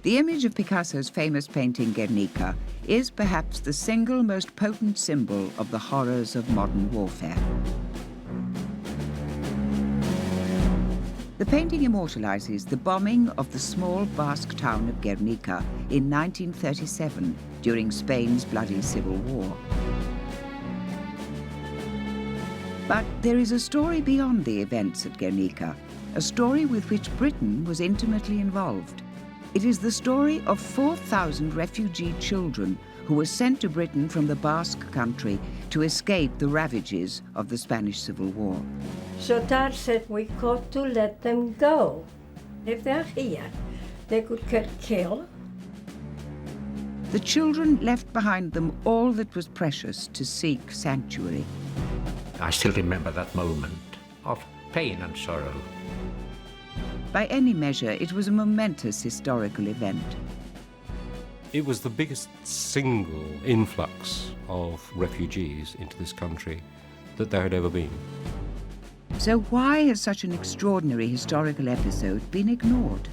The image of Picasso's famous painting Guernica is perhaps the single most potent symbol of the horrors of modern warfare. The painting immortalizes the bombing of the small Basque town of Guernica in 1937 during Spain's bloody civil war. But there is a story beyond the events at Guernica, a story with which Britain was intimately involved. It is the story of 4,000 refugee children who were sent to Britain from the Basque country to escape the ravages of the Spanish Civil War. So Dad said we got to let them go. If they're here, they could get killed. The children left behind them all that was precious to seek sanctuary. I still remember that moment of pain and sorrow. By any measure, it was a momentous historical event. It was the biggest single influx of refugees into this country that there had ever been. So why has such an extraordinary historical episode been ignored?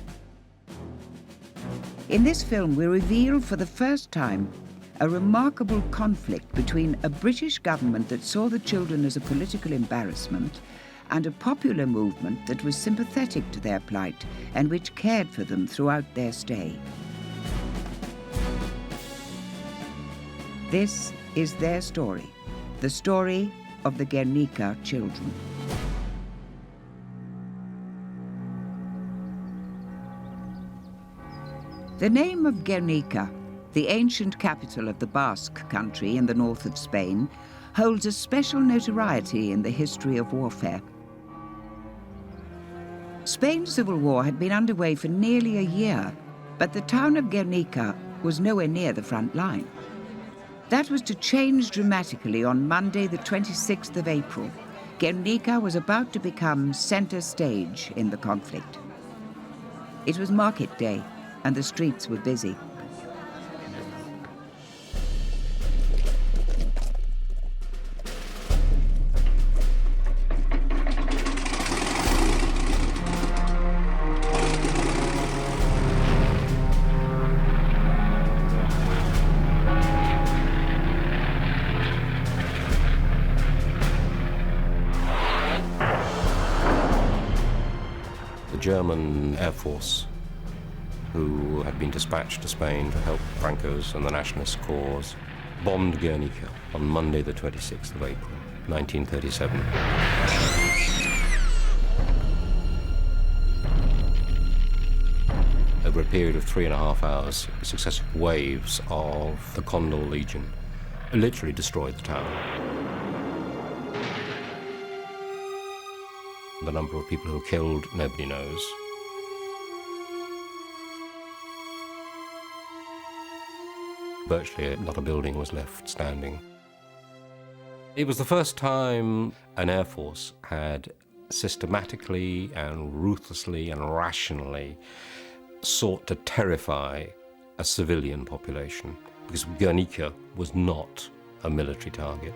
In this film, we reveal for the first time a remarkable conflict between a British government that saw the children as a political embarrassment and a popular movement that was sympathetic to their plight and which cared for them throughout their stay. This is their story, the story of the Guernica children. The name of Guernica, the ancient capital of the Basque country in the north of Spain, holds a special notoriety in the history of warfare. Spain's civil war had been underway for nearly a year, but the town of Guernica was nowhere near the front line. That was to change dramatically on Monday, the 26th of April. Guernica was about to become center stage in the conflict. It was market day, and the streets were busy. The German Air Force, who had been dispatched to Spain to help Franco's and the nationalist cause, bombed Guernica on Monday the 26th of April, 1937. Over a period of 3.5 hours, successive waves of the Condor Legion literally destroyed the town. The number of people who were killed, nobody knows. Virtually not a building was left standing. It was the first time an Air Force had systematically and ruthlessly and rationally sought to terrify a civilian population, because Guernica was not a military target.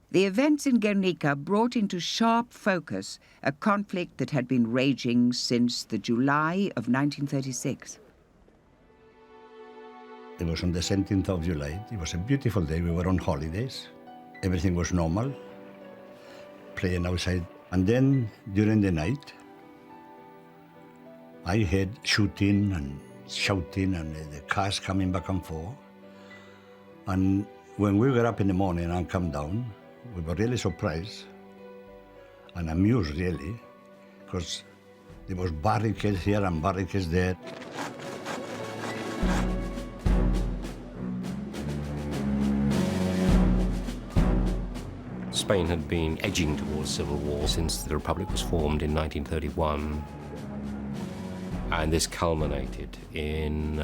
The events in Guernica brought into sharp focus a conflict that had been raging since the July of 1936. It was on the 17th of July. It was a beautiful day. We were on holidays. Everything was normal, playing outside. And then, during the night, I heard shooting and shouting and the cars coming back and forth. And when we were up in the morning and come down, we were really surprised and amused, really, because there was barricades here and barricades there. Spain had been edging towards civil war since the Republic was formed in 1931. And this culminated in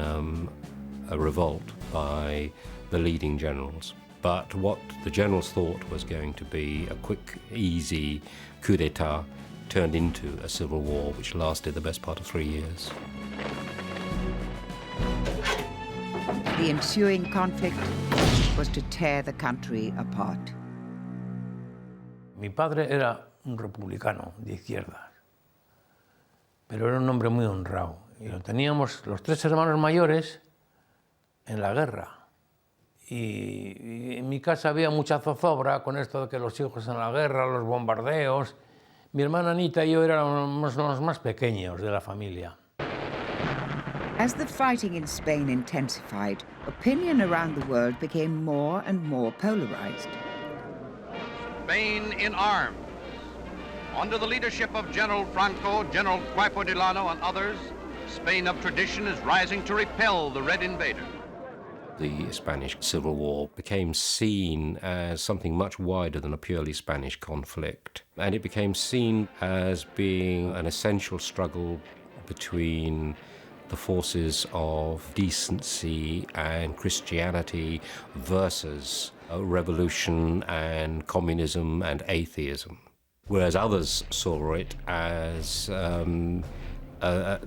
a revolt by the leading generals. But what the generals thought was going to be a quick, easy coup d'etat turned into a civil war which lasted the best part of 3 years. The ensuing conflict was to tear the country apart. Mi padre era un republicano de izquierdas, pero era un hombre muy honrado. Y lo teníamos los tres hermanos mayores en la guerra. Y en mi casa había mucha zozobra con esto de que los hijos en la guerra, los bombardeos. Mi hermana Anita y yo éramos los más pequeños de la familia. As the fighting in Spain intensified, opinion around the world became more and more polarized. Spain in arms. Under the leadership of General Franco, General Cuerpo de Llano, and others, Spain of tradition is rising to repel the Red Invader. The Spanish Civil War became seen as something much wider than a purely Spanish conflict, and it became seen as being an essential struggle between the forces of decency and Christianity versus revolution and communism and atheism, whereas others saw it as the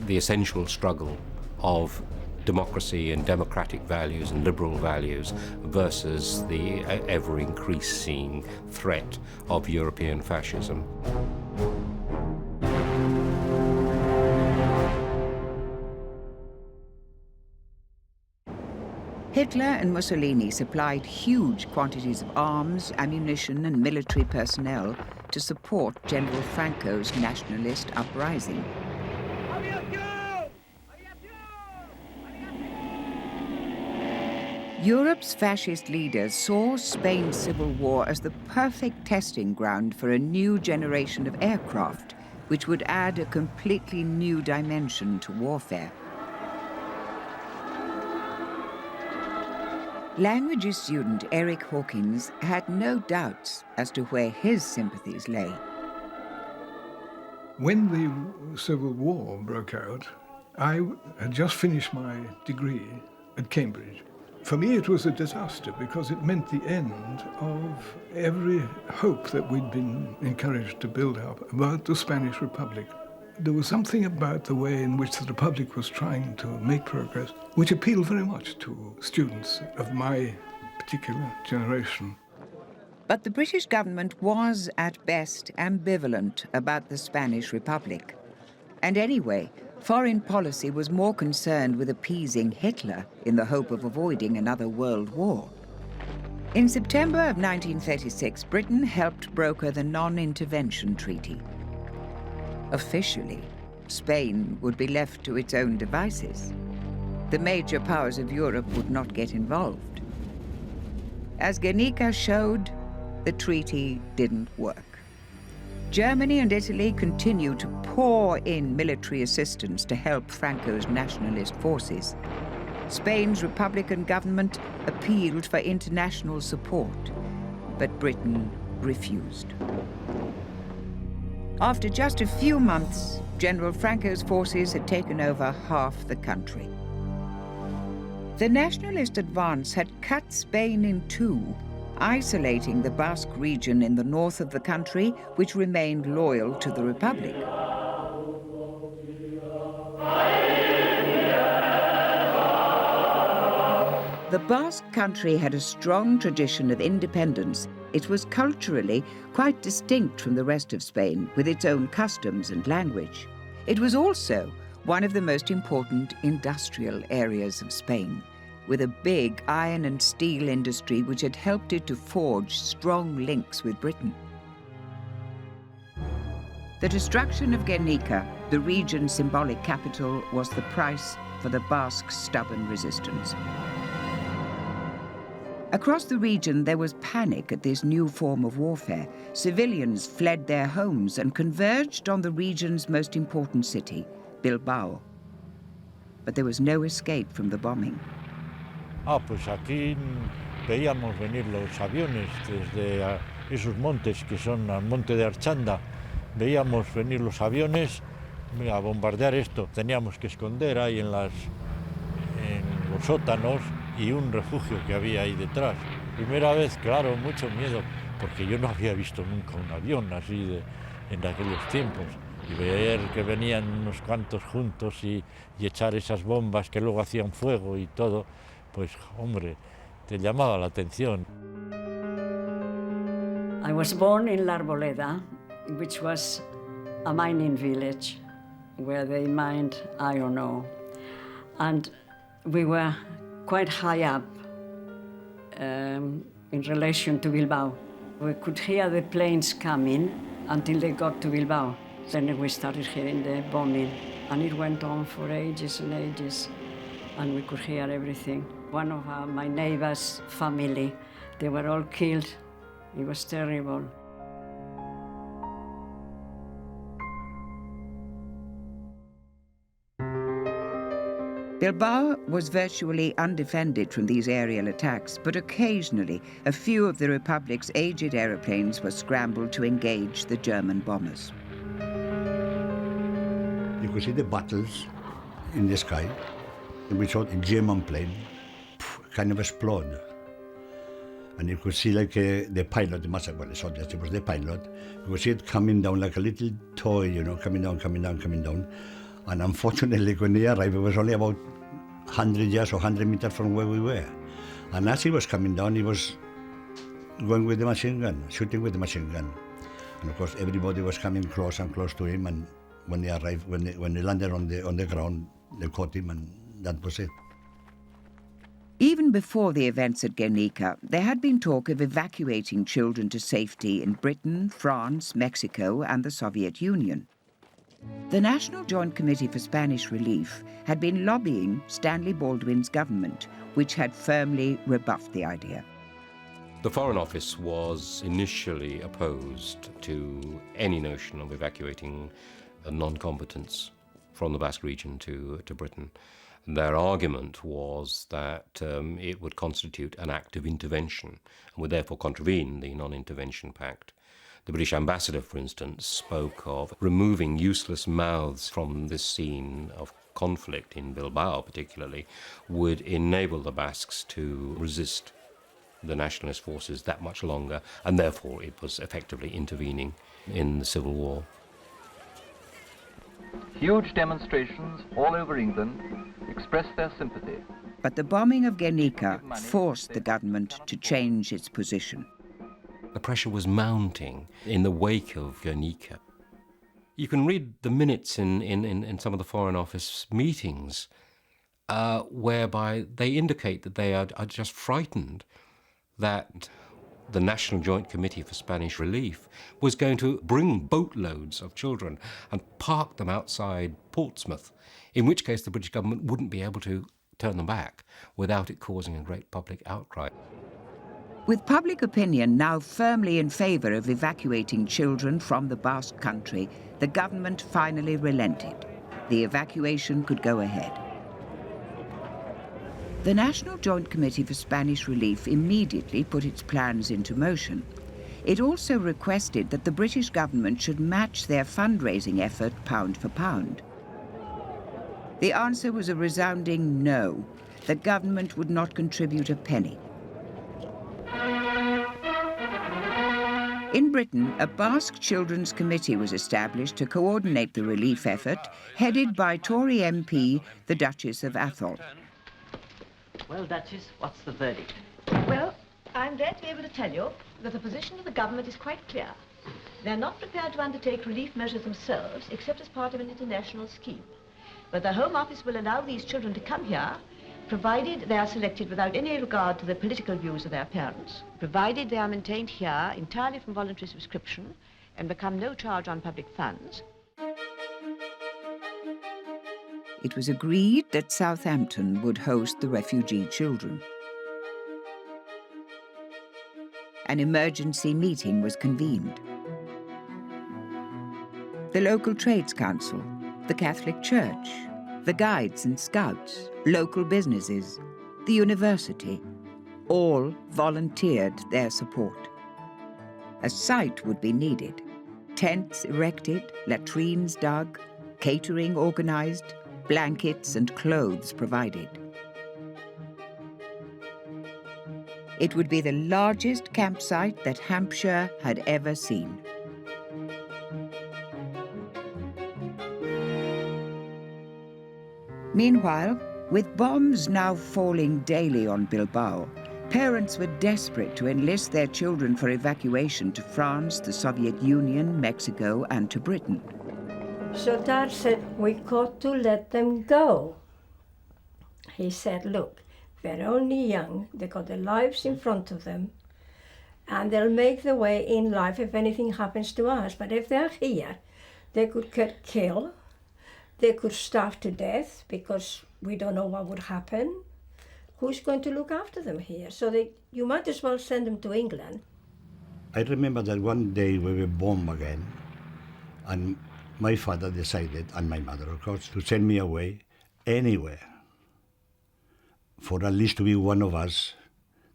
essential struggle of democracy and democratic values and liberal values versus the ever-increasing threat of European fascism. Hitler and Mussolini supplied huge quantities of arms, ammunition, and military personnel to support General Franco's nationalist uprising. Europe's fascist leaders saw Spain's civil war as the perfect testing ground for a new generation of aircraft, which would add a completely new dimension to warfare. Languages student Eric Hawkins had no doubts as to where his sympathies lay. When the Civil War broke out, I had just finished my degree at Cambridge. For me, it was a disaster because it meant the end of every hope that we'd been encouraged to build up about the Spanish Republic. There was something about the way in which the Republic was trying to make progress, which appealed very much to students of my particular generation. But the British government was, at best, ambivalent about the Spanish Republic. And anyway, foreign policy was more concerned with appeasing Hitler in the hope of avoiding another world war. In September of 1936, Britain helped broker the Non-Intervention Treaty. Officially, Spain would be left to its own devices. The major powers of Europe would not get involved. As Guernica showed, the treaty didn't work. Germany and Italy continued to pour in military assistance to help Franco's nationalist forces. Spain's Republican government appealed for international support, but Britain refused. After just a few months, General Franco's forces had taken over half the country. The nationalist advance had cut Spain in two, isolating the Basque region in the north of the country, which remained loyal to the Republic. The Basque country had a strong tradition of independence. It was culturally quite distinct from the rest of Spain, with its own customs and language. It was also one of the most important industrial areas of Spain, with a big iron and steel industry which had helped it to forge strong links with Britain. The destruction of Guernica, the region's symbolic capital, was the price for the Basques' stubborn resistance. Across the region, there was panic at this new form of warfare. Civilians fled their homes and converged on the region's most important city, Bilbao. But there was no escape from the bombing. Pues aquí veíamos venir los aviones desde esos montes que son al monte de Archanda. Veíamos venir los aviones a bombardear esto. Teníamos que esconder ahí en los sótanos y un refugio que había ahí detrás. Primera vez, claro, mucho miedo, porque yo no había visto nunca un avión así en aquellos tiempos. Y ver que venían unos cuantos juntos y echar esas bombas que luego hacían fuego y todo, pues hombre, te llamaba la atención. I was born in La Arboleda, which was a mining village where they mined iron ore. And we were quite high up in relation to Bilbao. We could hear the planes coming until they got to Bilbao. Then we started hearing the bombing, and it went on for ages and ages, and we could hear everything. One of my neighbor's family, they were all killed. It was terrible. Bilbao was virtually undefended from these aerial attacks, but occasionally a few of the Republic's aged aeroplanes were scrambled to engage the German bombers. You could see the battles in the sky, and we saw a German plane kind of explode. And you could see like the pilot, the master, well, it was the pilot. You could see it coming down like a little toy, you know, coming down, coming down, coming down. And unfortunately, when they arrived, it was only about 100 yards or 100 meters from where we were. And as he was coming down, he was going with the machine gun, shooting with the machine gun. And of course, everybody was coming close and close to him. And when they arrived, when they landed on the ground, they caught him, and that was it. Even before the events at Guernica, there had been talk of evacuating children to safety in Britain, France, Mexico, and the Soviet Union. The National Joint Committee for Spanish Relief had been lobbying Stanley Baldwin's government, which had firmly rebuffed the idea. The Foreign Office was initially opposed to any notion of evacuating non-combatants from the Basque region to Britain. Their argument was that it would constitute an act of intervention and would therefore contravene the Non-Intervention Pact. The British ambassador, for instance, spoke of removing useless mouths from this scene of conflict in Bilbao particularly would enable the Basques to resist the nationalist forces that much longer, and therefore it was effectively intervening in the Civil War. Huge demonstrations all over England expressed their sympathy. But the bombing of Guernica forced the government to change its position. The pressure was mounting in the wake of Guernica. You can read the minutes in some of the Foreign Office meetings whereby they indicate that they are just frightened that the National Joint Committee for Spanish Relief was going to bring boatloads of children and park them outside Portsmouth, in which case the British government wouldn't be able to turn them back without it causing a great public outcry. With public opinion now firmly in favour of evacuating children from the Basque Country, the government finally relented. The evacuation could go ahead. The National Joint Committee for Spanish Relief immediately put its plans into motion. It also requested that the British government should match their fundraising effort pound for pound. The answer was a resounding no. The government would not contribute a penny. In Britain, a Basque Children's Committee was established to coordinate the relief effort, headed by Tory MP, the Duchess of Atholl. Well, Duchess, what's the verdict? Well, I'm glad to be able to tell you that the position of the government is quite clear. They're not prepared to undertake relief measures themselves, except as part of an international scheme. But the Home Office will allow these children to come here, provided they are selected without any regard to the political views of their parents, provided they are maintained here entirely from voluntary subscription and become no charge on public funds. It was agreed that Southampton would host the refugee children. An emergency meeting was convened. The local trades council, the Catholic Church, the guides and scouts, local businesses, the university, all volunteered their support. A site would be needed, tents erected, latrines dug, catering organized, blankets and clothes provided. It would be the largest campsite that Hampshire had ever seen. Meanwhile, With bombs now falling daily on Bilbao, parents were desperate to enlist their children for evacuation to France, the Soviet Union, Mexico, and to Britain. So Dad said, we got to let them go. He said, look, they're only young, they've got their lives in front of them, and they'll make their way in life if anything happens to us. But if they're here, they could get killed, they could starve to death because we don't know what would happen. Who's going to look after them here? So you might as well send them to England. I remember that one day we were bombed again, and my father decided, and my mother of course, to send me away anywhere for at least to be one of us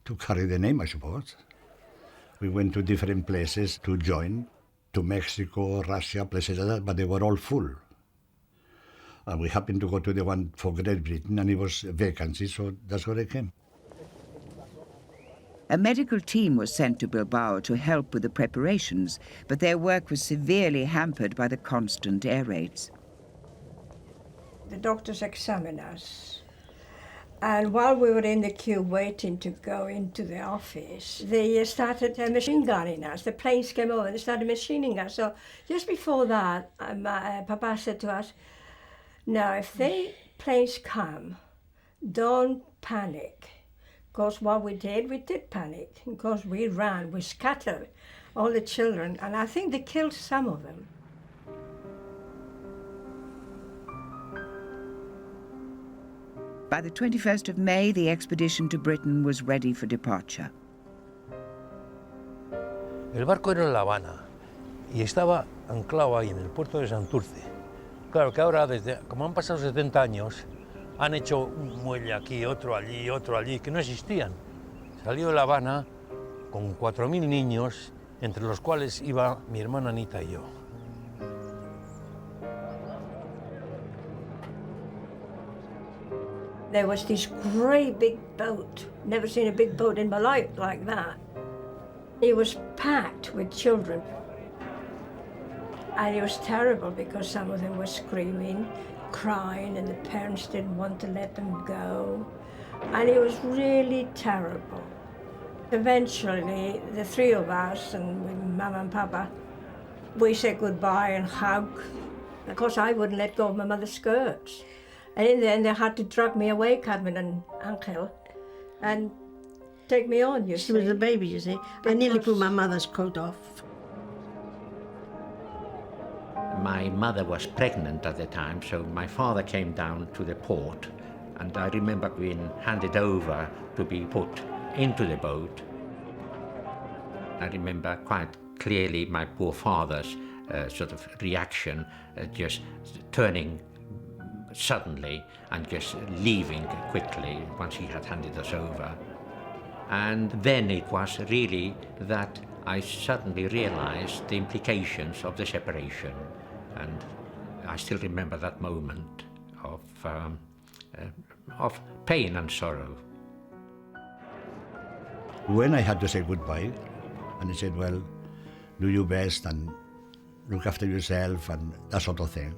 to carry the name, I suppose. We went to different places to join, to Mexico, Russia, places like that, but they were all full. And we happened to go to the one for Great Britain, and it was a vacancy, so that's where I came. A medical team was sent to Bilbao to help with the preparations, but their work was severely hampered by the constant air raids. The doctors examined us, and while we were in the queue waiting to go into the office, they started machine gunning us. The planes came over and they started machining us. So just before that, Papa said to us, now if the planes come, don't panic. Because what we did panic. Because we ran, we scattered all the children, and I think they killed some of them. By the 21st of May, the expedition to Britain was ready for departure. El barco era en La Habana y estaba anclado ahí en el puerto de Santurce. Claro que ahora, como han pasado 70 años, han hecho un muelle aquí, otro allí, que no existían. Salió de La Habana con 4.000 niños, entre los cuales iba mi hermana Anita y yo. There was this great big boat. Never seen a big boat in my life like that. It was packed with children. And it was terrible because some of them were screaming, crying, and the parents didn't want to let them go. And it was really terrible. Eventually, the three of us, and with Mama and Papa, we said goodbye and hugged. Of course, I wouldn't let go of my mother's skirts. And in the end, they had to drag me away, Carmen and Angel, and take me on, you see. She was a baby, you see. I nearly put my mother's coat off. My mother was pregnant at the time, so my father came down to the port, and I remember being handed over to be put into the boat. I remember quite clearly my poor father's sort of reaction, just turning suddenly and just leaving quickly once he had handed us over. And then it was really that I suddenly realized the implications of the separation. And I still remember that moment of pain and sorrow. When I had to say goodbye, and he said, well, do your best and look after yourself and that sort of thing.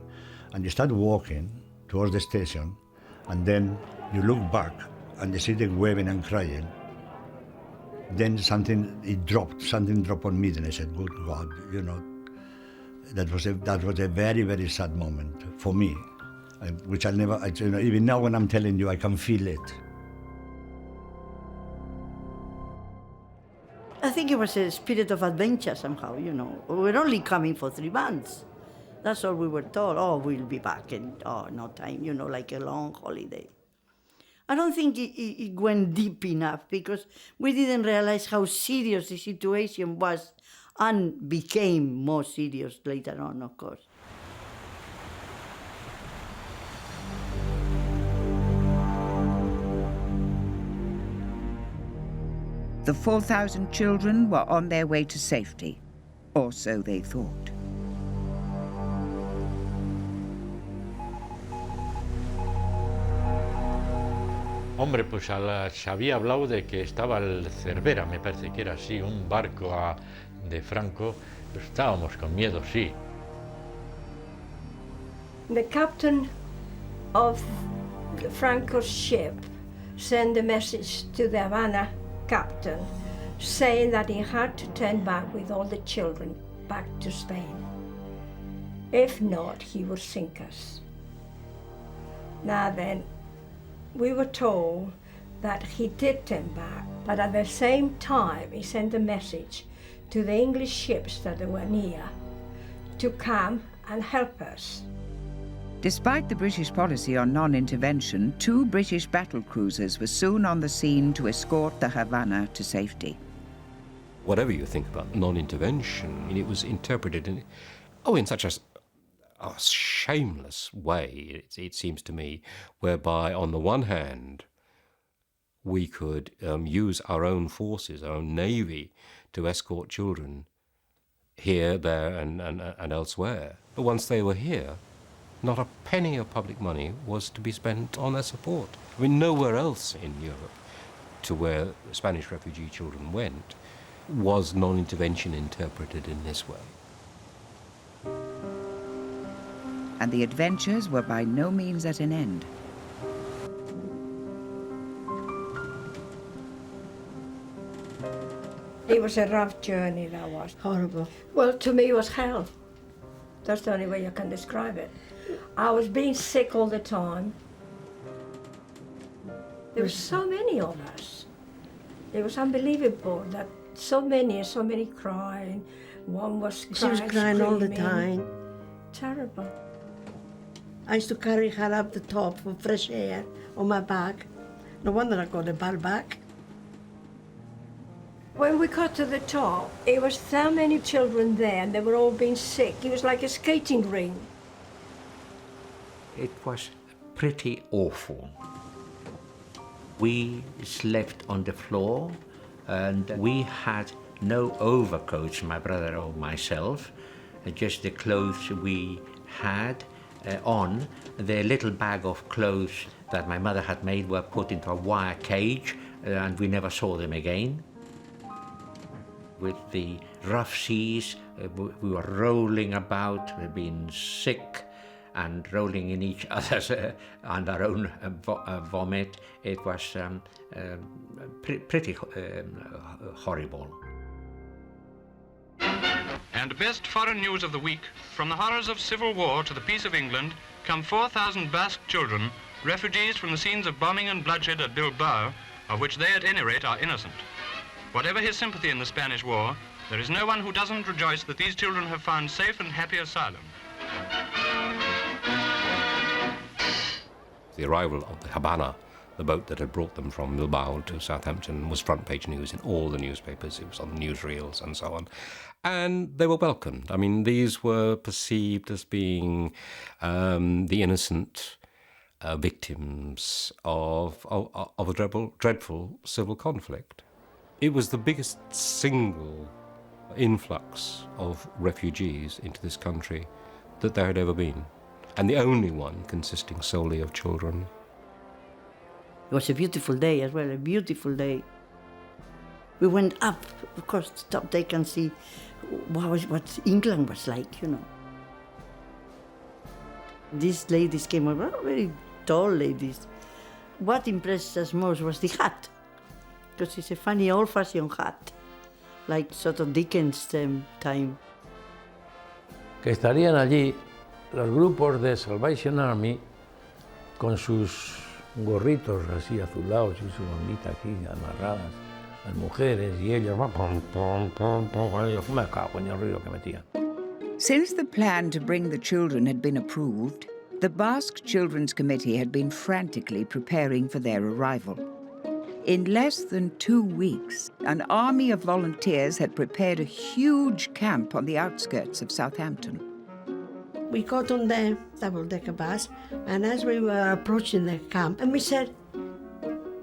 And you start walking towards the station, and then you look back and you see them weeping and crying. Then something dropped on me, and I said, good God, you know, that was a very, very sad moment for me, which I'll never, you know, even now when I'm telling you, I can feel it. I think it was a spirit of adventure somehow, you know. We were only coming for 3 months. That's all we were told. Oh, we'll be back in, no time, you know, like a long holiday. I don't think it went deep enough because we didn't realize how serious the situation was and became more serious later on, of course. The 4,000 children were on their way to safety, or so they thought. Hombre, pues se había hablado de que estaba el Cervera, me parece que era así, un barco de Franco. Pues estábamos con miedo, sí. The captain of Franco's ship sent a message to the Havana captain saying that he had to turn back with all the children back to Spain. If not, he would sink us. Now then, we were told that he did turn back, but at the same time he sent a message to the English ships that were near to come and help us. Despite the British policy on non-intervention, 2 British battle cruisers were soon on the scene to escort the Havana to safety. Whatever you think about non-intervention, it was interpreted in such a shameless way, it seems to me, whereby on the one hand we could use our own forces, our own navy, to escort children here, there and elsewhere. But once they were here, not a penny of public money was to be spent on their support. I mean, nowhere else in Europe, to where Spanish refugee children went, was non-intervention interpreted in this way. And the adventures were by no means at an end. It was a rough journey, that was. Horrible. Well, to me it was hell. That's the only way you can describe it. I was being sick all the time. There were so many of us. It was unbelievable that so many crying. One was crying, She was crying all the screaming. time. Terrible. I used to carry her up the top for fresh air on my back. No wonder I got a bad back. When we got to the top, it was so many children there and they were all being sick. It was like a skating ring. It was pretty awful. We slept on the floor and we had no overcoats, my brother or myself, just the clothes we had on. The little bag of clothes that my mother had made were put into a wire cage and we never saw them again. With the rough seas, we were rolling about, being sick and rolling in each other's and our own vomit. It was pretty horrible. And best foreign news of the week, from the horrors of civil war to the peace of England, come 4,000 Basque children, refugees from the scenes of bombing and bloodshed at Bilbao, of which they at any rate are innocent. Whatever his sympathy in the Spanish War, there is no one who doesn't rejoice that these children have found safe and happy asylum. The arrival of the Havana, the boat that had brought them from Bilbao to Southampton, was front page news in all the newspapers. It was on the newsreels and so on. And they were welcomed. I mean, these were perceived as being the innocent victims of a dreadful civil conflict. It was the biggest single influx of refugees into this country that there had ever been, and the only one consisting solely of children. It was a beautiful day as well, a beautiful day. We went up, of course, to top deck and see what England was like, you know. These ladies came over, very tall ladies. What impressed us most was the hat, because it's a funny old-fashioned hat, like sort of Dickens time. Que estarían allí los grupos de Salvation Army con sus gorritos así azulados y su bombita aquí amarradas, las mujeres y ellos, me cago en el ruido que metían. Since the plan to bring the children had been approved, the Basque Children's Committee had been frantically preparing for their arrival. In less than 2 weeks, an army of volunteers had prepared a huge camp on the outskirts of Southampton. We got on the double-decker bus, and as we were approaching the camp, and we said,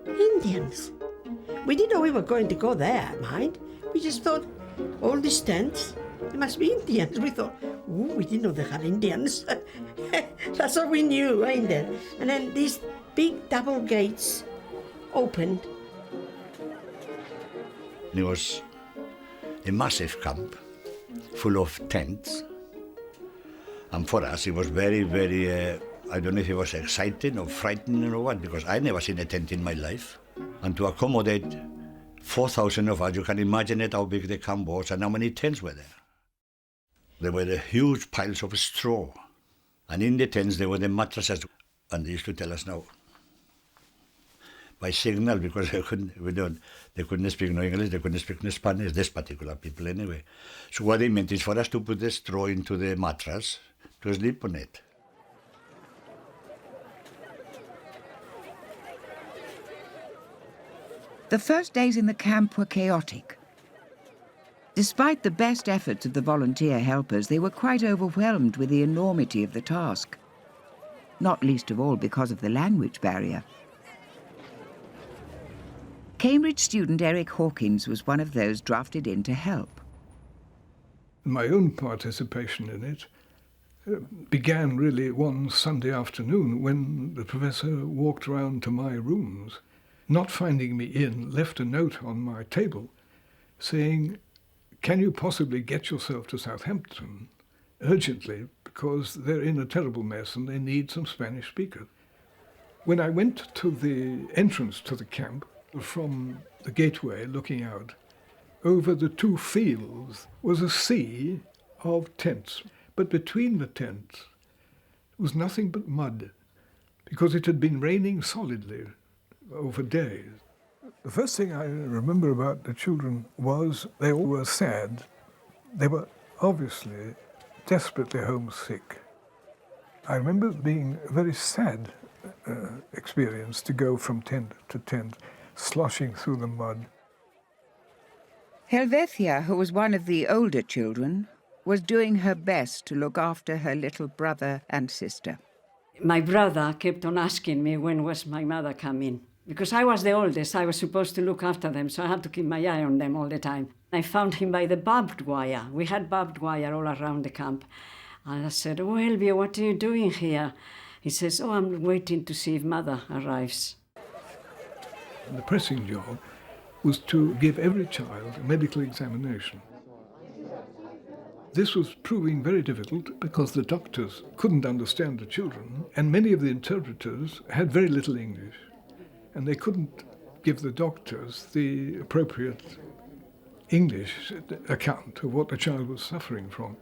Indians. We didn't know we were going to go there, mind. We just thought, all these tents, they must be Indians. We thought, ooh, we didn't know they had Indians. That's all we knew, ain't it? And then these big double gates opened. It was a massive camp full of tents. And for us, it was very, very I don't know if it was exciting or frightening or what, because I never seen a tent in my life. And to accommodate 4,000 of us, you can imagine it, how big the camp was and how many tents were there. There were the huge piles of straw. And in the tents, there were the mattresses. And they used to tell us now, by signal, because they couldn't speak no English, they couldn't speak no Spanish, this particular people anyway. So what they meant is for us to put the straw into the mattress to sleep on it. The first days in the camp were chaotic. Despite the best efforts of the volunteer helpers, they were quite overwhelmed with the enormity of the task, not least of all because of the language barrier. Cambridge student Eric Hawkins was one of those drafted in to help. My own participation in it began really one Sunday afternoon when the professor walked around to my rooms, not finding me in, left a note on my table saying, "Can you possibly get yourself to Southampton urgently, because they're in a terrible mess and they need some Spanish speakers." When I went to the entrance to the camp, from the gateway looking out, over the two fields was a sea of tents. But between the tents was nothing but mud, because it had been raining solidly over days. The first thing I remember about the children was they all were sad. They were obviously desperately homesick. I remember being a very sad experience to go from tent to tent, sloshing through the mud. Helvetia, who was one of the older children, was doing her best to look after her little brother and sister. My brother kept on asking me when was my mother coming. Because I was the oldest, I was supposed to look after them, so I had to keep my eye on them all the time. I found him by the barbed wire. We had barbed wire all around the camp. And I said, "Oh, Elvia, what are you doing here?" He says, "Oh, I'm waiting to see if Mother arrives." The pressing job was to give every child a medical examination. This was proving very difficult because the doctors couldn't understand the children, and many of the interpreters had very little English, and they couldn't give the doctors the appropriate English account of what the child was suffering from.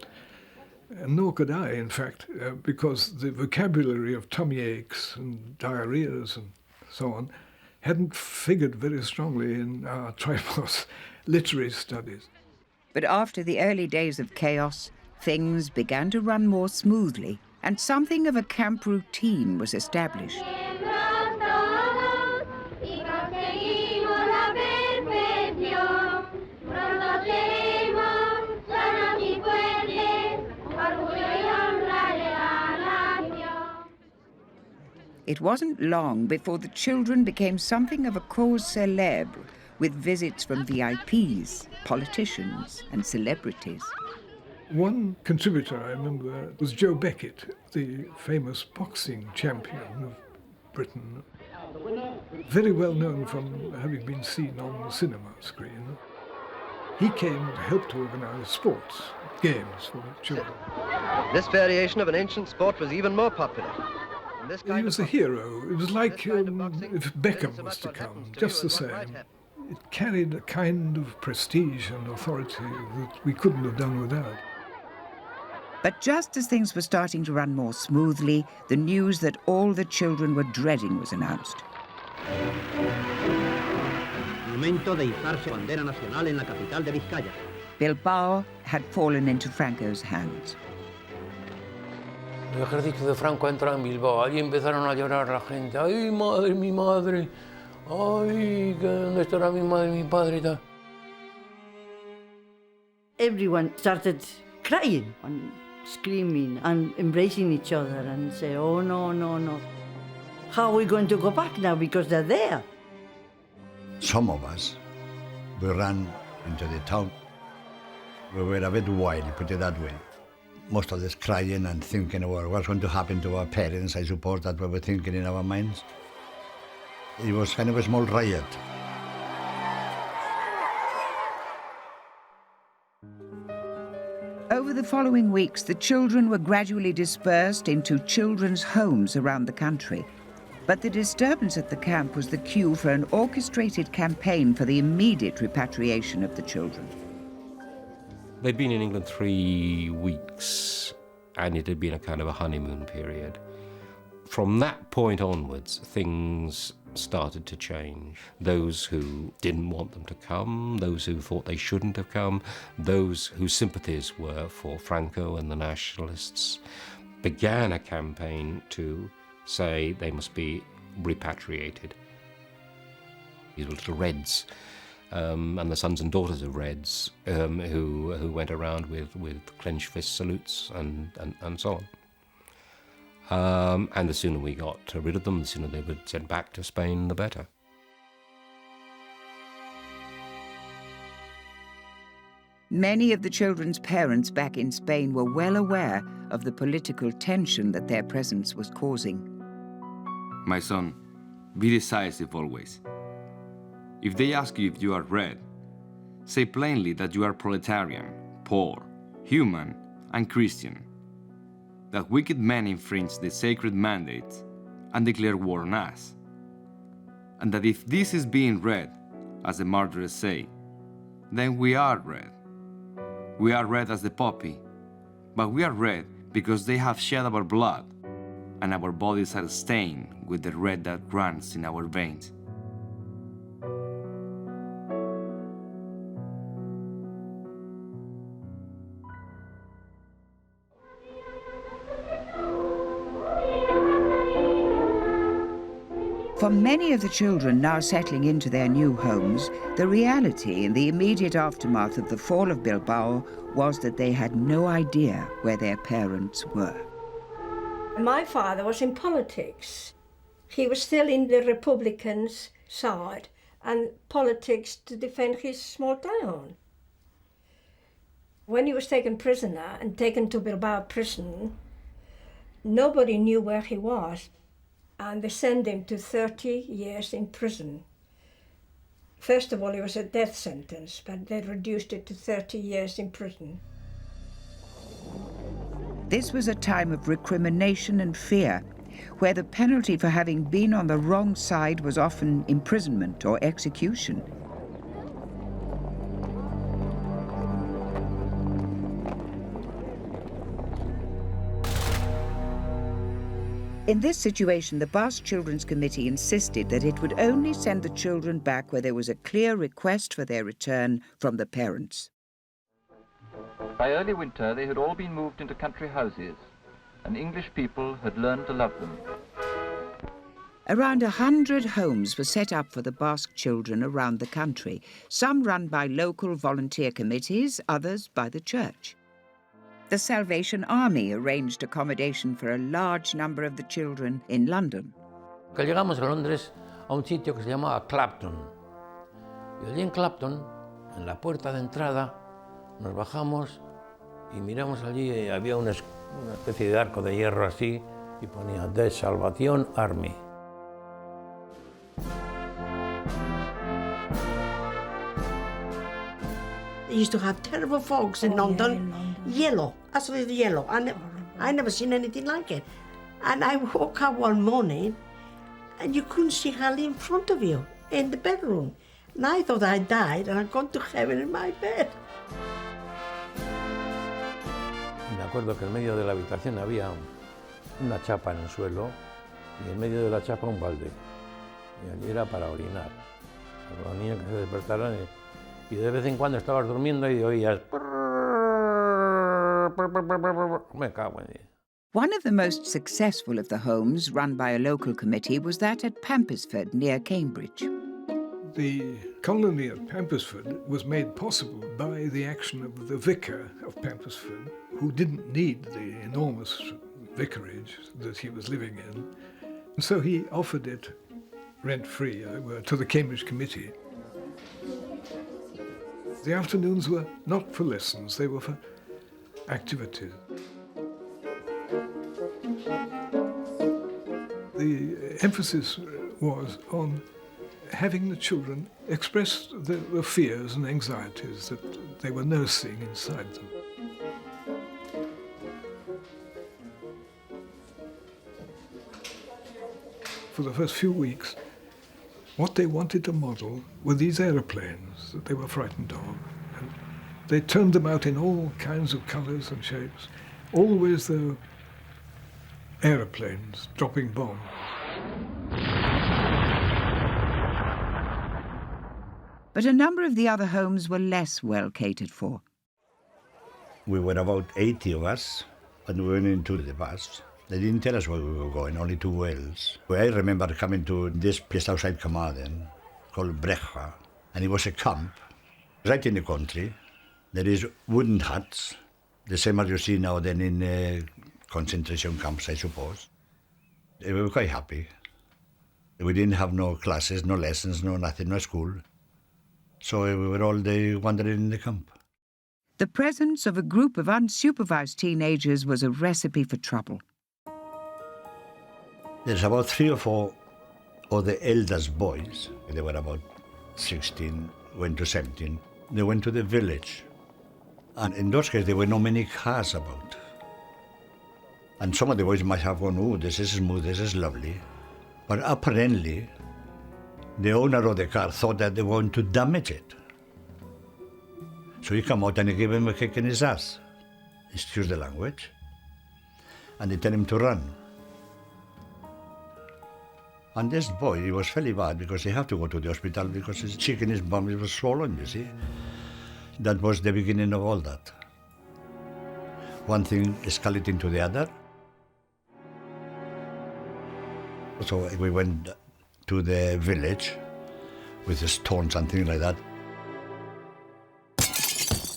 And nor could I, in fact, because the vocabulary of tummy aches and diarrheas and so on hadn't figured very strongly in our tripos literary studies. But after the early days of chaos, things began to run more smoothly, and something of a camp routine was established. It wasn't long before the children became something of a cause célèbre, with visits from VIPs, politicians and celebrities. One contributor I remember was Joe Beckett, the famous boxing champion of Britain. Very well known from having been seen on the cinema screen. He came to help to organise sports, games for children. This variation of an ancient sport was even more popular. He was a hero. It was like if Beckham was to come, just the same. It carried a kind of prestige and authority that we couldn't have done without. But just as things were starting to run more smoothly, the news that all the children were dreading was announced. Momento de izarse bandera nacional en la capital de Vizcaya. Bilbao had fallen into Franco's hands. El ejército de Franco entró en Bilbao. Allí empezaron a llorar la gente. ¡Ay, madre, mi madre! ¡Ay, dónde estará mi madre, mi padre! Everyone started crying and screaming and embracing each other and say, "Oh, no, no, no. How are we going to go back now because they're there?" Some of us, we ran into the town. We were a bit wild, put it that way. Most of us crying and thinking about what's going to happen to our parents. I suppose that we were thinking in our minds. It was kind of a small riot. Over the following weeks, the children were gradually dispersed into children's homes around the country. But the disturbance at the camp was the cue for an orchestrated campaign for the immediate repatriation of the children. They'd been in England 3 weeks, and it had been a kind of a honeymoon period. From that point onwards, things started to change. Those who didn't want them to come, those who thought they shouldn't have come, those whose sympathies were for Franco and the nationalists, began a campaign to say they must be repatriated. These were little Reds, and the sons and daughters of Reds, who went around with clenched fist salutes and so on. And the sooner we got rid of them, the sooner they were sent back to Spain, the better. Many of the children's parents back in Spain were well aware of the political tension that their presence was causing. My son, be decisive always. If they ask you if you are red, say plainly that you are proletarian, poor, human, and Christian. That wicked men infringe the sacred mandate and declare war on us. And that if this is being read, as the martyrs say, then we are red. We are red as the poppy, but we are red because they have shed our blood, and our bodies are stained with the red that runs in our veins. For many of the children now settling into their new homes, the reality in the immediate aftermath of the fall of Bilbao was that they had no idea where their parents were. My father was in politics. He was still in the Republicans' side and politics to defend his small town. When he was taken prisoner and taken to Bilbao prison, nobody knew where he was. And they sent him to 30 years in prison. First of all, it was a death sentence, but they reduced it to 30 years in prison. This was a time of recrimination and fear, where the penalty for having been on the wrong side was often imprisonment or execution. In this situation, the Basque Children's Committee insisted that it would only send the children back where there was a clear request for their return from the parents. By early winter, they had all been moved into country houses, and English people had learned to love them. Around 100 homes were set up for the Basque children around the country, some run by local volunteer committees, others by the church. The Salvation Army arranged accommodation for a large number of the children in London. Que llegamos a Londres a un sitio que se llamaba Clapton. Y allí en Clapton, en la puerta de entrada, nos bajamos y miramos allí y había una especie de arco de hierro así y ponía The Salvation Army. They used to have terrible fogs in London. Yellow, absolutely yellow. And I never seen anything like it. And I woke up one morning and you couldn't see hardly in front of you in the bedroom. And I thought I died and I'd gone to heaven in my bed. Me acuerdo que en medio de la habitación había una chapa en el suelo y en medio de la chapa un balde. Y allí era para orinar. Para los niños que se despertaran y de vez en cuando estabas durmiendo y oías... Me cago en Dios. One of the most successful of the homes run by a local committee was that at Pampersford near Cambridge. The colony at Pampersford was made possible by the action of the vicar of Pampersford, who didn't need the enormous vicarage that he was living in. And so he offered it rent-free to the Cambridge Committee. The afternoons were not for lessons, they were for activities. The emphasis was on having the children express the fears and anxieties that they were nursing inside them. for the first few weeks, what they wanted to model were these aeroplanes that they were frightened of. And they turned them out in all kinds of colours and shapes, always though aeroplanes dropping bombs. But a number of the other homes were less well catered for. We were about 80 of us, and we went into the bus. They didn't tell us where we were going, only to Wales. I remember coming to this place outside Carmarthen called Brecha, and it was a camp right in the country. There is wooden huts, the same as you see now then in concentration camps, I suppose. We were quite happy. We didn't have no classes, no lessons, no nothing, no school. So we were all day wandering in the camp. The presence of a group of unsupervised teenagers was a recipe for trouble. There's about 3 or 4 of the eldest boys, they were about 16, went to 17, they went to the village. And in those cases, there were not many cars about. And some of the boys might have gone, oh, this is smooth, this is lovely. But apparently, the owner of the car thought that they were going to damage it. So he came out and he gave him a kick in his ass, excuse the language, and they tell him to run. And this boy, he was fairly bad because he had to go to the hospital because his cheek and his bum was swollen, you see. That was the beginning of all that. One thing escalating to the other. So we went to the village with the stones and things like that.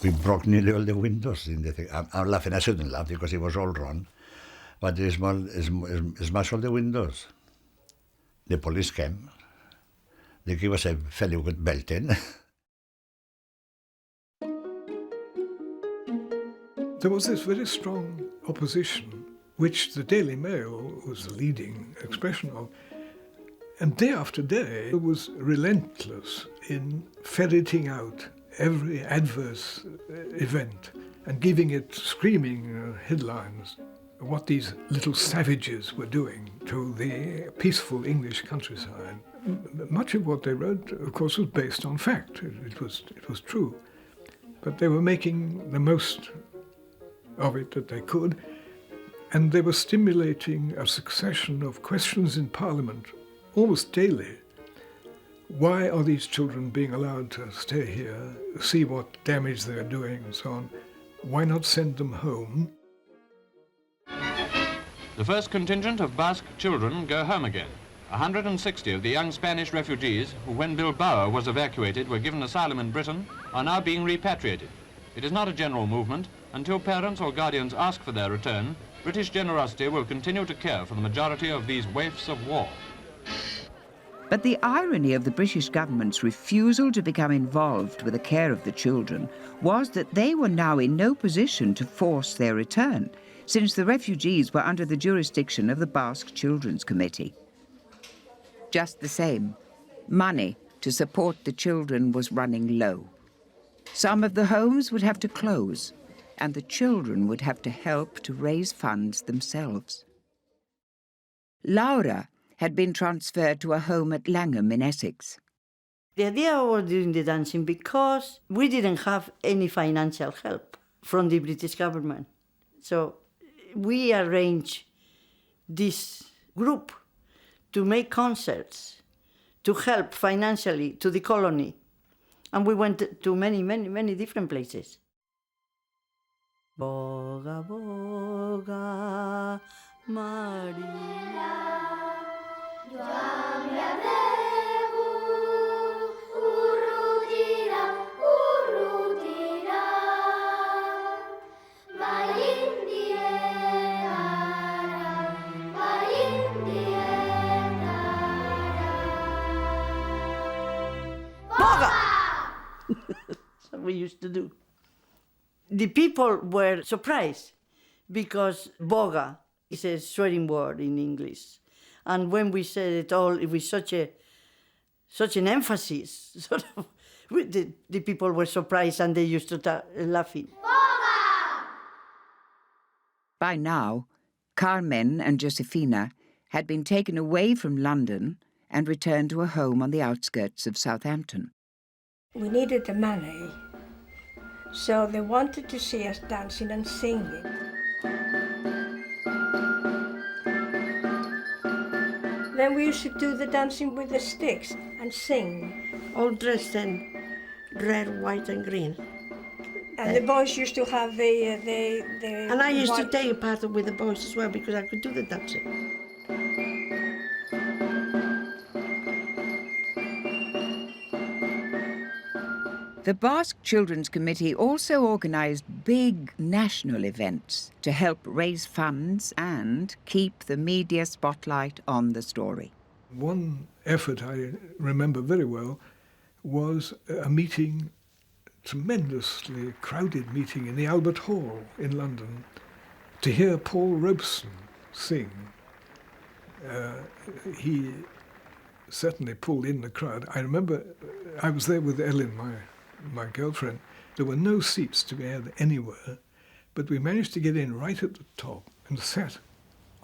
We broke nearly all the windows in the thing. I'm laughing, I shouldn't laugh because it was all wrong. But they smashed all the windows. The police came. They gave us a fairly good belting. There was this very strong opposition, which the Daily Mail was the leading expression of. And day after day, it was relentless in ferreting out every adverse event and giving it screaming headlines. What these little savages were doing to the peaceful English countryside. Much of what they wrote, of course, was based on fact. It was true. But they were making the most of it that they could, and they were stimulating a succession of questions in Parliament almost daily. Why are these children being allowed to stay here, see what damage they're doing and so on? Why not send them home? The first contingent of Basque children go home again. 160 of the young Spanish refugees who, when Bilbao was evacuated, were given asylum in Britain, are now being repatriated. It is not a general movement. Until parents or guardians ask for their return, British generosity will continue to care for the majority of these waifs of war. But the irony of the British government's refusal to become involved with the care of the children was that they were now in no position to force their return, since the refugees were under the jurisdiction of the Basque Children's Committee. Just the same, money to support the children was running low. Some of the homes would have to close, and the children would have to help to raise funds themselves. Laura had been transferred to a home at Langham in Essex. The idea of doing the dancing because we didn't have any financial help from the British government. So we arranged this group to make concerts, to help financially to the colony. And we went to many different places. Boga, boga, Maria. That's what we used to do. The people were surprised because boga is a swearing word in English. And when we said it all with such an emphasis, sort of, the people were surprised and they used to start laughing. By now, Carmen and Josefina had been taken away from London and returned to a home on the outskirts of Southampton. We needed the money, so they wanted to see us dancing and singing. Then we used to do the dancing with the sticks and sing. All dressed in red, white, and green. And the boys used to have the And I used to white- take part with the boys as well because I could do the dancing. The Basque Children's Committee also organised big national events to help raise funds and keep the media spotlight on the story. One effort I remember very well was a meeting, tremendously crowded meeting in the Albert Hall in London to hear Paul Robeson sing. He certainly pulled in the crowd. I remember I was there with Ellen, my girlfriend. There were no seats to be had anywhere, but we managed to get in right at the top and sat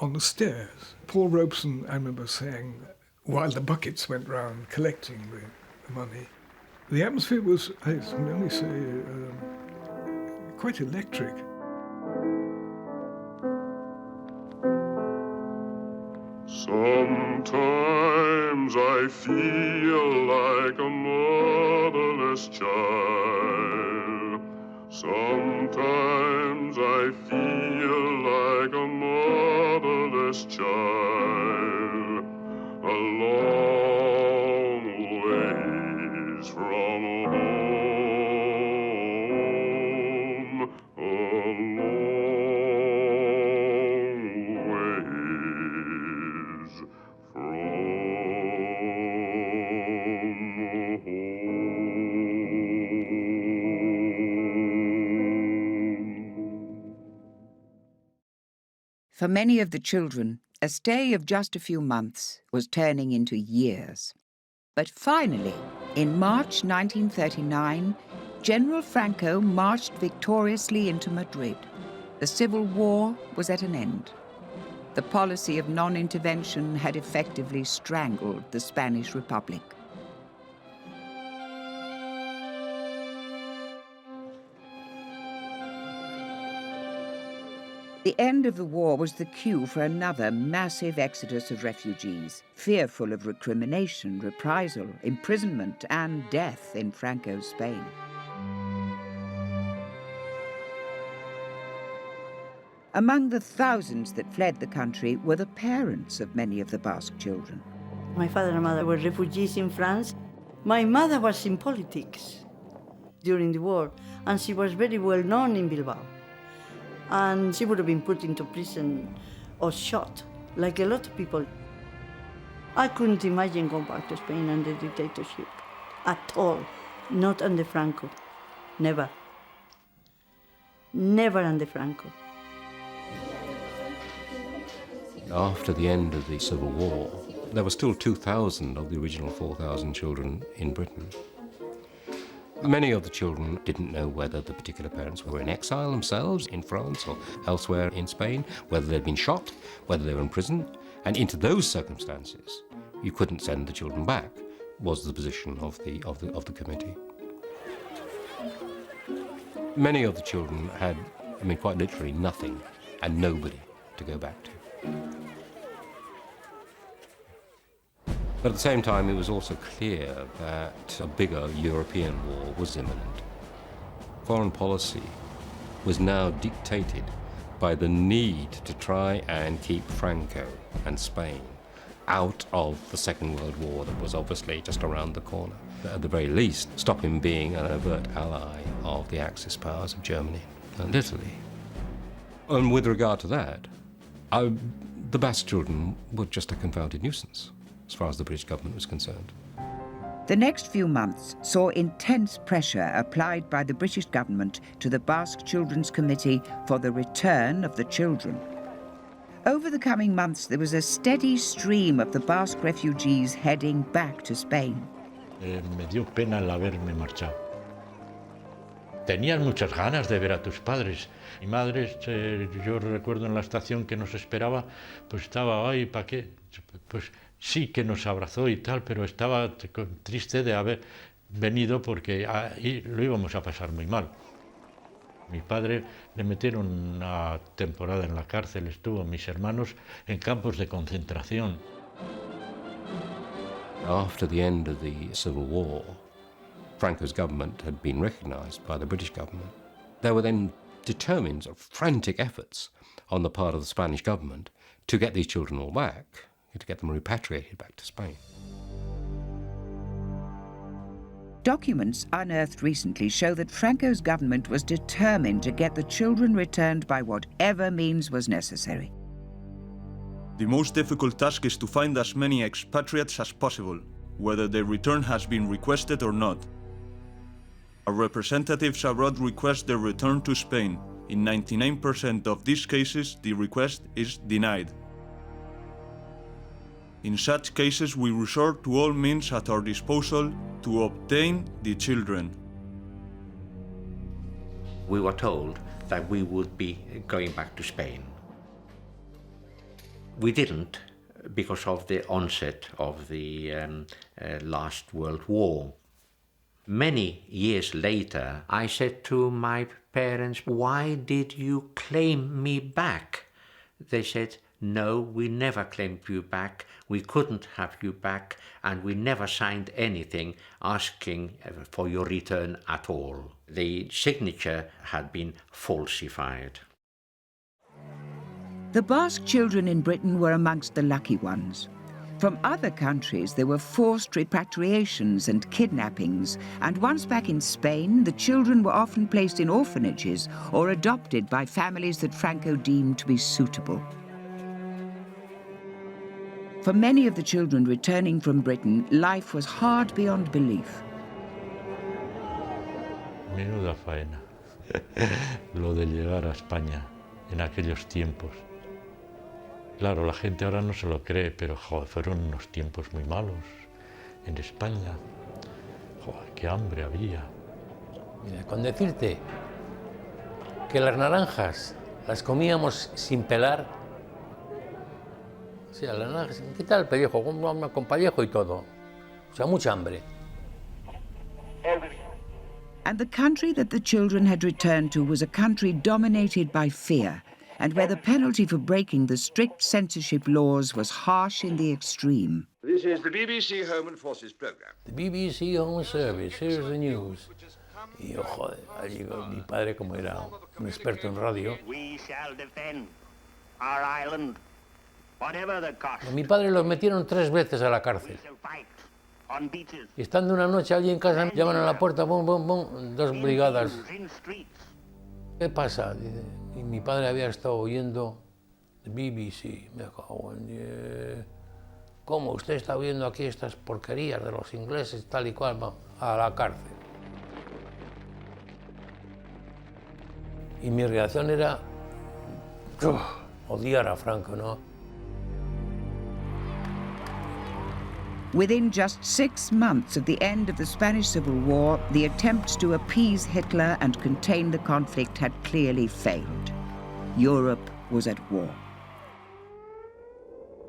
on the stairs. Paul Robeson, I remember saying, while the buckets went round collecting the money, the atmosphere was, I can only say, quite electric. Sometimes I feel like a motherless child. Sometimes I feel like a motherless child. A long ways from home. A long ways from For many of the children, a stay of just a few months was turning into years. But finally, in March 1939, General Franco marched victoriously into Madrid. The Civil War was at an end. The policy of non-intervention had effectively strangled the Spanish Republic. The end of the war was the cue for another massive exodus of refugees, fearful of recrimination, reprisal, imprisonment, and death in Franco's Spain. Among the thousands that fled the country were the parents of many of the Basque children. My father and mother were refugees in France. My mother was in politics during the war, and she was very well known in Bilbao. And she would have been put into prison or shot, like a lot of people. I couldn't imagine going back to Spain under dictatorship at all, not under Franco, never. Never under Franco. After the end of the Civil War, there were still 2,000 of the original 4,000 children in Britain. Many of the children didn't know whether the particular parents were in exile themselves in France or elsewhere in Spain, whether they'd been shot, whether they were in prison, and into those circumstances, you couldn't send the children back, was the position of the committee. Many of the children had, quite literally nothing and nobody to go back to. But at the same time, it was also clear that a bigger European war was imminent. Foreign policy was now dictated by the need to try and keep Franco and Spain out of the Second World War that was obviously just around the corner. At the very least, stop him being an overt ally of the Axis powers of Germany and Italy. And with regard to that, the Basque children were just a confounded nuisance, as far as the British government was concerned. The next few months saw intense pressure applied by the British government to the Basque Children's Committee for the return of the children. Over the coming months, there was a steady stream of the Basque refugees heading back to Spain. Me dio pena el haberme marchado. tenías muchas ganas de ver a tus padres. Mi madre, yo recuerdo en la estación que nos esperaba, pues estaba, ay, ¿para qué? Pues sí que nos abrazó y tal, pero estaba triste de haber venido porque ahí lo íbamos a pasar muy mal. Mi padre le metieron una temporada en la cárcel, estuvo mis hermanos en campos de concentración. After the end of the Civil War, Franco's government had been recognised by the British government. There were then determined frantic efforts on the part of the Spanish government to get these children all back, to get them repatriated back to Spain. Documents unearthed recently show that Franco's government was determined to get the children returned by whatever means was necessary. The most difficult task is to find as many expatriates as possible, whether their return has been requested or not. Our representatives abroad request their return to Spain. In 99% of these cases, the request is denied. In such cases, we resort to all means at our disposal to obtain the children. We were told that we would be going back to Spain. We didn't because of the onset of the last World War. Many years later, I said to my parents, "Why did you claim me back?" They said, "No, we never claimed you back. We couldn't have you back, and we never signed anything asking for your return at all." The signature had been falsified. The Basque children in Britain were amongst the lucky ones. From other countries, there were forced repatriations and kidnappings, and once back in Spain, the children were often placed in orphanages or adopted by families that Franco deemed to be suitable. For many of the children returning from Britain, life was hard beyond belief. Menuda faena, lo de llegar a España en aquellos tiempos. Claro, la gente ahora no se lo cree, pero joder, fueron unos tiempos muy malos en España. Joder, qué hambre había. Mira, con decirte que las naranjas las comíamos sin pelar. O sea, las naranjas, ¿qué tal el pellejo? Con pellejo y todo. O sea, mucha hambre. And the country that the children had returned to was a country dominated by fear, and where the penalty for breaking the strict censorship laws was harsh in the extreme. This is the BBC Home and Forces programme. The BBC Home Service, here's the news. Y yo, joder, allí mi padre, como era un experto en radio. We shall defend our island, whatever the cost. Mi padre los metieron 3 veces a la cárcel. Y estando una noche allí en casa, llaman a la puerta, bum, bum, bum, 2 brigadas. ¿Qué pasa? Dice, y mi padre había estado oyendo BBC. Me cago en 10. ¿Cómo? ¿Usted está oyendo aquí estas porquerías de los ingleses, tal y cual? Va, a la cárcel. Y mi reacción era odiar a Franco, ¿no? Within just 6 months of the end of the Spanish Civil War, the attempts to appease Hitler and contain the conflict had clearly failed. Europe was at war.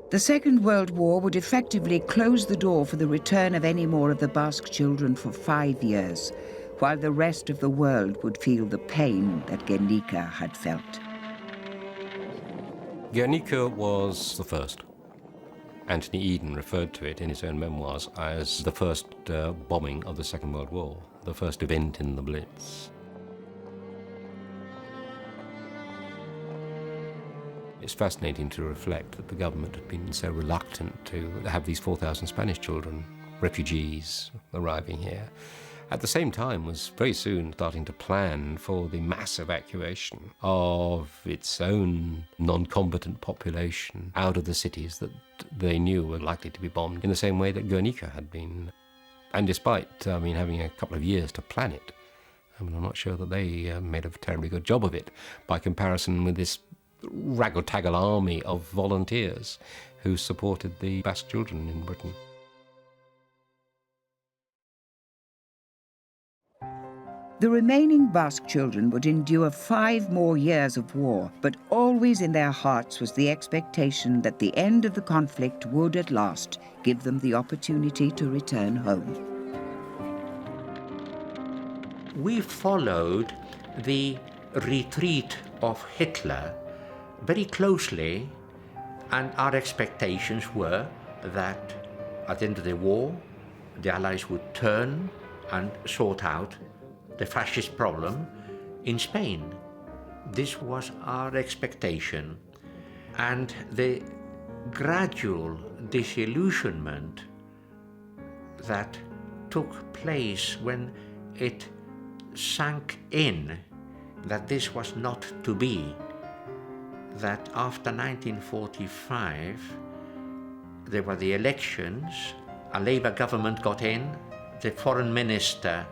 The Second World War would effectively close the door for the return of any more of the Basque children for 5 years, while the rest of the world would feel the pain that Guernica had felt. Guernica was the first. Anthony Eden referred to it in his own memoirs as the first bombing of the Second World War, the first event in the Blitz. It's fascinating to reflect that the government had been so reluctant to have these 4,000 Spanish children, refugees, arriving here. At the same time, was very soon starting to plan for the mass evacuation of its own non-combatant population out of the cities that they knew were likely to be bombed in the same way that Guernica had been. And despite, having a couple of years to plan it, I'm not sure that they made a terribly good job of it by comparison with this raggle-taggle army of volunteers who supported the Basque children in Britain. The remaining Basque children would endure 5 more years of war, but always in their hearts was the expectation that the end of the conflict would at last give them the opportunity to return home. We followed the retreat of Hitler very closely, and our expectations were that at the end of the war, the Allies would turn and sort out the fascist problem in Spain. This was our expectation. And the gradual disillusionment that took place when it sank in that this was not to be, that after 1945 there were the elections, a Labour government got in, the Foreign Minister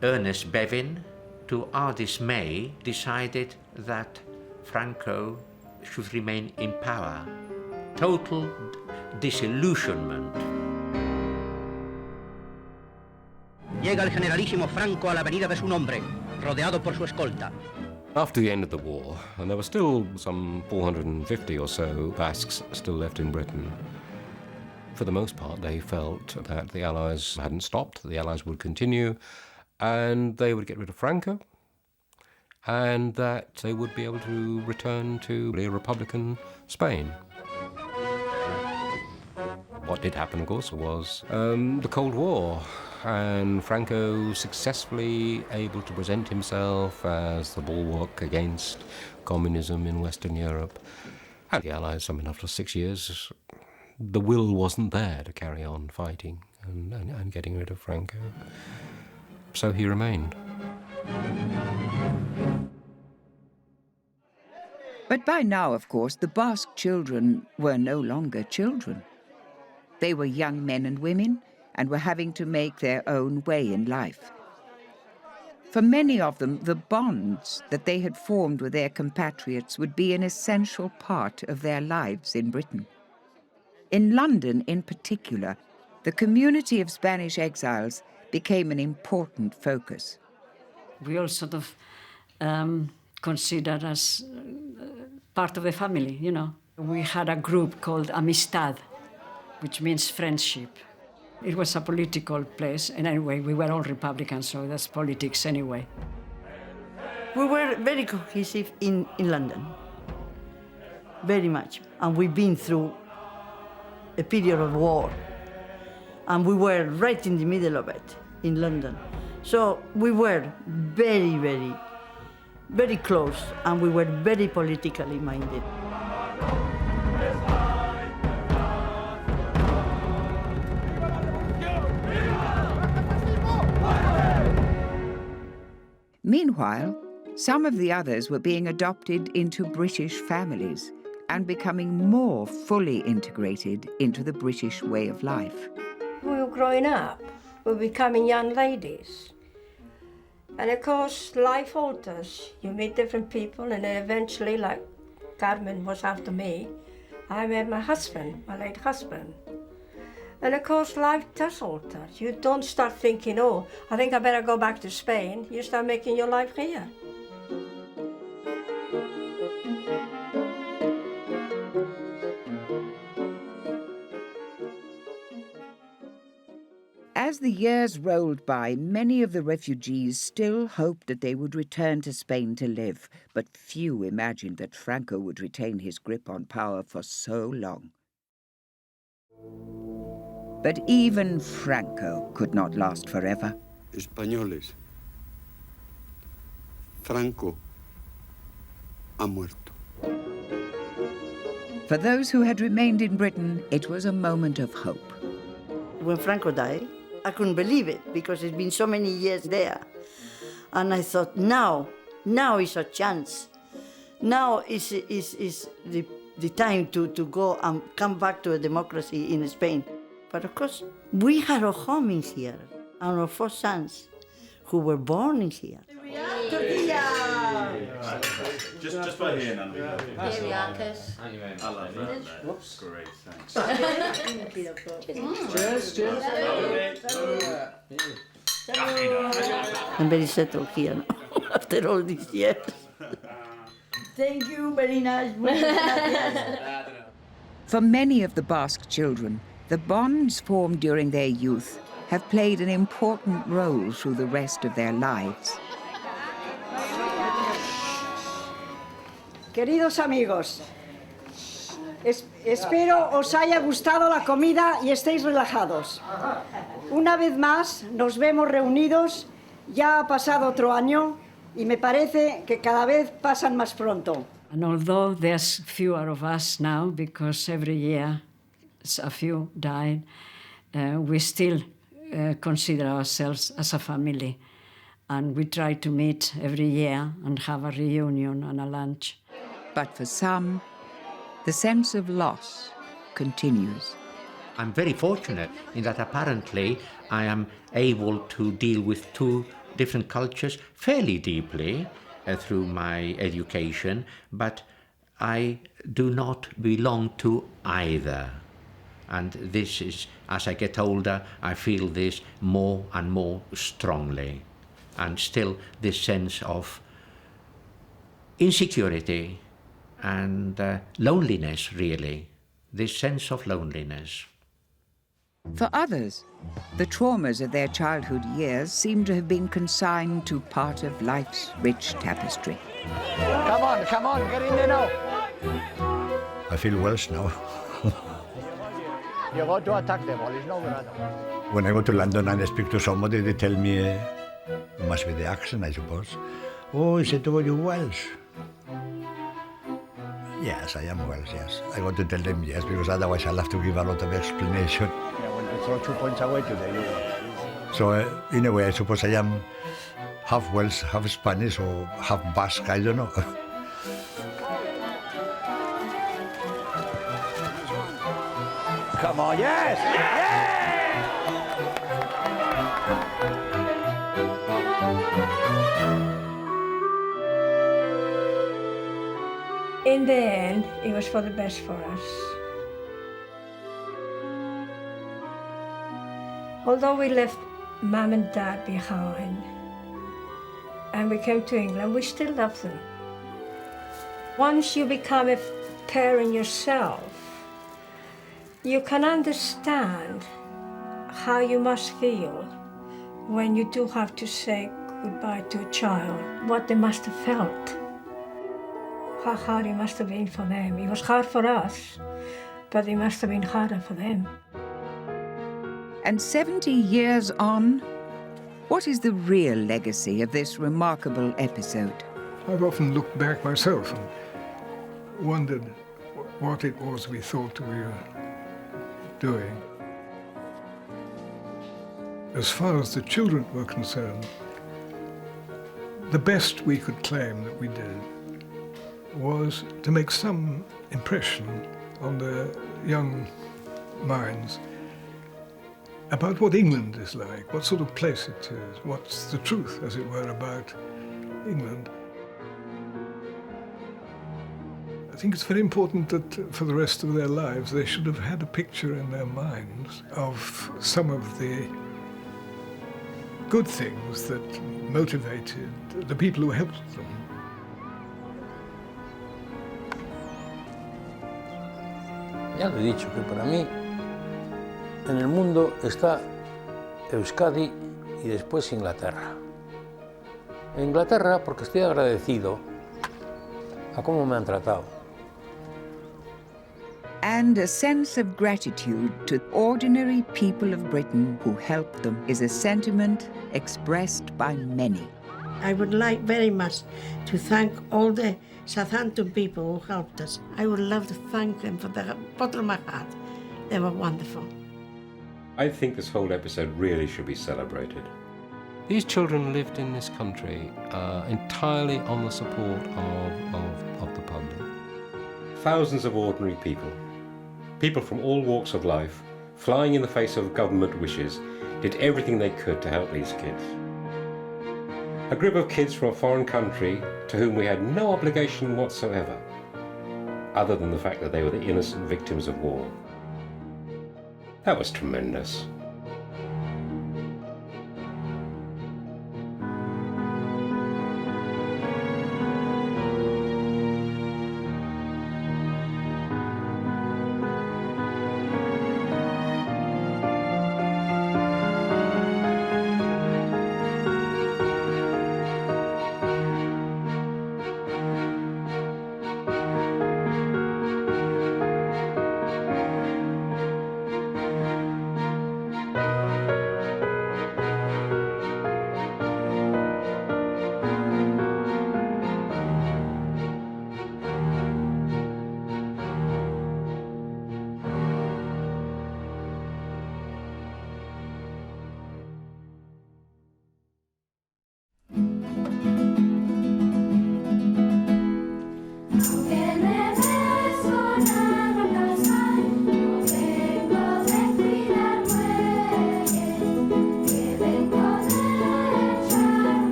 Ernest Bevin, to our dismay, decided that Franco should remain in power. Total disillusionment. Llega el generalísimo Franco a la avenida de su nombre, rodeado por su escolta. After the end of the war, and there were still some 450 or so Basques still left in Britain, for the most part they felt that the Allies hadn't stopped, the Allies would continue, and they would get rid of Franco, and that they would be able to return to a Republican Spain. What did happen, of course, was the Cold War, and Franco successfully able to present himself as the bulwark against communism in Western Europe. And the Allies, after 6 years, the will wasn't there to carry on fighting and getting rid of Franco. So he remained. But by now, of course, the Basque children were no longer children. They were young men and women and were having to make their own way in life. For many of them, the bonds that they had formed with their compatriots would be an essential part of their lives in Britain. In London, in particular, the community of Spanish exiles became an important focus. We all sort of considered as part of the family, you know. We had a group called Amistad, which means friendship. It was a political place, and anyway, we were all Republicans, so that's politics anyway. We were very cohesive in London, very much. And we've been through a period of war, and we were right in the middle of it in London. So we were very, very, very close, and we were very politically minded. Meanwhile, some of the others were being adopted into British families and becoming more fully integrated into the British way of life. We were growing up, we were becoming young ladies. And of course, life alters. You meet different people, and then eventually, like Carmen was after me, I met my husband, my late husband. And of course, life does alter. You don't start thinking, oh, I think I better go back to Spain. You start making your life here. As the years rolled by, many of the refugees still hoped that they would return to Spain to live, but few imagined that Franco would retain his grip on power for so long. But even Franco could not last forever. Españoles, Franco ha muerto. For those who had remained in Britain, it was a moment of hope. When Franco died, I couldn't believe it because it's been so many years there. And I thought, now is a chance. Now is the time to go and come back to a democracy in Spain. But of course, we had our home in here, and our 4 sons who were born in here. Just by here, Nandi. Here we are, Kiss. I love that. Whoops. Great, thanks. Cheers, cheers. I'm very settled here now, after all these years. Thank you very much. For many of the Basque children, the bonds formed during their youth have played an important role through the rest of their lives. Queridos amigos, espero os haya gustado la comida y estéis relajados. Una vez más nos vemos reunidos, ya ha pasado otro año y me parece que cada vez pasan más pronto. And although there's fewer of us now, because every year a few died, we still consider ourselves as a family. And we try to meet every year and have a reunion and a lunch. But for some, the sense of loss continues. I'm very fortunate in that apparently I am able to deal with two different cultures fairly deeply through my education, but I do not belong to either. And this is, as I get older, I feel this more and more strongly. And still this sense of insecurity and loneliness, really. This sense of loneliness. For others, the traumas of their childhood years seem to have been consigned to part of life's rich tapestry. Come on, get in there now. I feel Welsh now. You go to attack them all, it's no good. When I go to London and I speak to somebody, they tell me, it must be the accent, I suppose. Oh, is it you Welsh? Yes, I am Welsh, yes. I want to tell them yes, because otherwise I'll have to give a lot of explanation. Yeah, when you throw 2 points away today, you will. So, in a way, I suppose I am half Welsh, half Spanish, or half Basque, I don't know. Come on, yes! Yes! In the end, it was for the best for us. Although we left Mum and Dad behind and we came to England, we still love them. Once you become a parent yourself, you can understand how you must feel when you do have to say goodbye to a child, what they must have felt. How hard it must have been for them. It was hard for us, but it must have been harder for them. And 70 years on, what is the real legacy of this remarkable episode? I've often looked back myself and wondered what it was we thought we were doing. As far as the children were concerned, the best we could claim that we did was to make some impression on the young minds about what England is like, what sort of place it is, what's the truth, as it were, about England. I think it's very important that for the rest of their lives they should have had a picture in their minds of some of the good things that motivated the people who helped them. Ya lo he dicho, que para mí en el mundo está Euskadi y después Inglaterra. Inglaterra porque estoy agradecido a cómo me han tratado. And a sense of gratitude to ordinary people of Britain who helped them is a sentiment expressed by many. I would like very much to thank all the Southampton people who helped us. I would love to thank them from the bottom of my heart. They were wonderful. I think this whole episode really should be celebrated. These children lived in this country entirely on the support of the public. Thousands of ordinary people, people from all walks of life, flying in the face of government wishes, did everything they could to help these kids. A group of kids from a foreign country to whom we had no obligation whatsoever, other than the fact that they were the innocent victims of war. That was tremendous.